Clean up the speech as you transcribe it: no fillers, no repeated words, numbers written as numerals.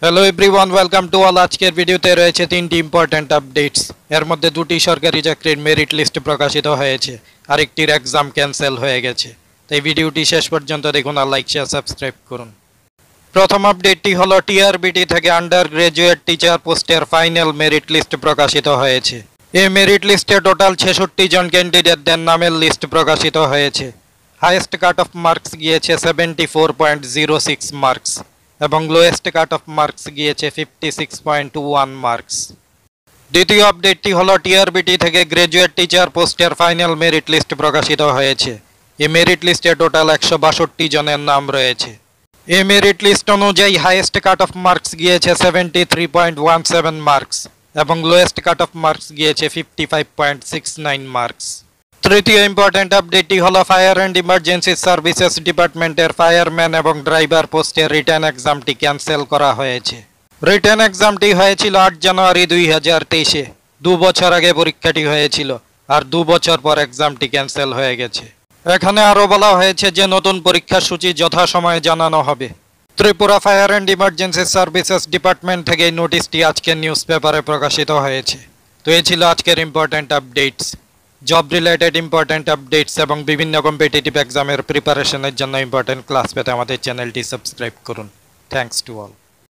Hello everyone, welcome to all. আজকের ভিডিওতে রয়েছে তিনটি ইম্পর্ট্যান্ট আপডেটস। এর মধ্যে দুটি সরকারি চাকরির মেরিট লিস্ট প্রকাশিত হয়েছে, আরেকটির এক্সাম ক্যান্সেল হয়ে গেছে। তাই ভিডিওটি শেষ পর্যন্ত দেখুন আর লাইক শেয়ার সাবস্ক্রাইব করুন। প্রথম আপডেটটি হলো টিআরবিটি থেকে আন্ডার গ্রাজুয়েট টিচার পোস্টের ফাইনাল মেরিট লিস্ট প্রকাশিত হয়েছে। এই মেরিট লিস্টে টোটাল 66 জন ক্যান্ডিডেটদের নামের লিস্ট প্রকাশিত হয়েছে। হাইয়েস্ট কাট অফ মার্কস গিয়েছে 74.06 মার্কস এবং লোয়েস্ট কাট অফ মার্কস গিয়েছে 56.21 মার্কস। দ্বিতীয় আপডেটটি হলো টিআরবিটি থেকে গ্রাজুয়েট টিচার পোস্টের ফাইনাল মেরিট লিস্ট প্রকাশিত হয়েছে। এই মেরিট লিস্টে টোটাল 162 জনের নাম রয়েছে। এই মেরিট লিস্ট অনুযায়ী হাইয়েস্ট কাট অফ মার্কস গিয়েছে 73.17 মার্কস এবং লোয়েস্ট কাট অফ মার্কস গিয়েছে 55.69 মার্কস। তৃতীয় ইম্পর্ট্যান্ট আপডেটটি হলো ফায়ার অ্যান্ড ইমার্জেন্সি সার্ভিসেস ডিপার্টমেন্টের ফায়ারম্যান এবং ড্রাইভার পোস্টের রিটার্ন এক্সামটি ক্যান্সেল করা হয়েছে। রিটার্ন এক্সামটি হয়েছিল 8 জানুয়ারি 2023-এ। 2 বছর আগে পরীক্ষাটি হয়েছিল আর 2 বছর পর এক্সামটি ক্যান্সেল হয়ে গেছে। এখানে আরও বলা হয়েছে যে নতুন পরীক্ষার সূচি যথাসময়ে জানানো হবে। Tripura fire and emergency services department থেকে এই নোটিশটি আজকের নিউজ পেপারে প্রকাশিত হয়েছে। তো এই ছিল আজকের important updates. Job related important updates এবং বিভিন্ন কম্পিটিটিভ এক্সামের প্রিপারেশনের জন্য ইম্পর্ট্যান্ট ক্লাস পেতে আমাদের চ্যানেলটি সাবস্ক্রাইব করুন। Thanks to all.